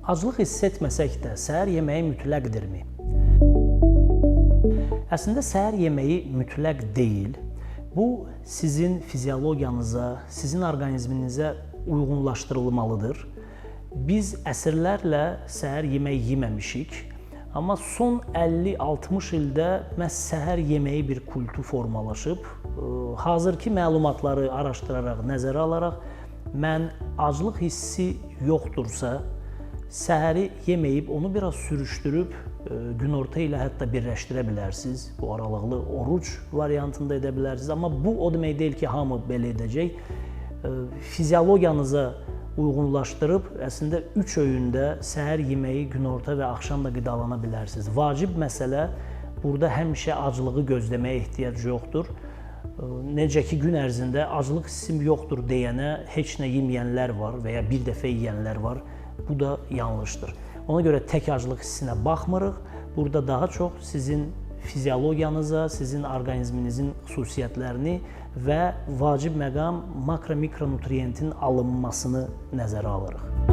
Aclıq hiss etməsək də səhər yeməyi mütləqdirmi? Əslində səhər yeməyi mütləq deyil. Bu sizin fiziologiyanıza, sizin orqanizminizə uyğunlaşdırılmalıdır. Biz əsrlərlə səhər yemək yeməmişik. Amma son 50-60 ildə məhz səhər yeməyi bir kultu formalaşıb. Hazırki məlumatları araşdıraraq, nəzərə alaraq mən aclıq hissi yoxdursa, səhəri yeməyib, onu biraz sürüşdürüb, günorta ilə hətta birləşdirə bilərsiniz. Bu aralıqlı oruc variantında edə bilərsiniz. Amma bu o demək deyil ki, hamı belə edəcək. Fiziologiyanıza uyğunlaşdırıb, əslində 3 öğündə səhər yeməyi, günorta və axşam da qidalana bilərsiniz. Vacib məsələ, burada həmişə aclığı gözləməyə ehtiyac yoxdur. Necə ki, gün ərzində aclıq hissim yoxdur deyənə heç nə yeməyənlər var və ya bir dəfə yeyənlər var. Bu da yanlışdır. Ona görə tək aclıq hissinə baxmırıq. Burada daha çox sizin fiziologiyanıza, sizin orqanizminizin xüsusiyyətlərini və vacib məqam makro-mikronutriyentin alınmasını nəzərə alırıq.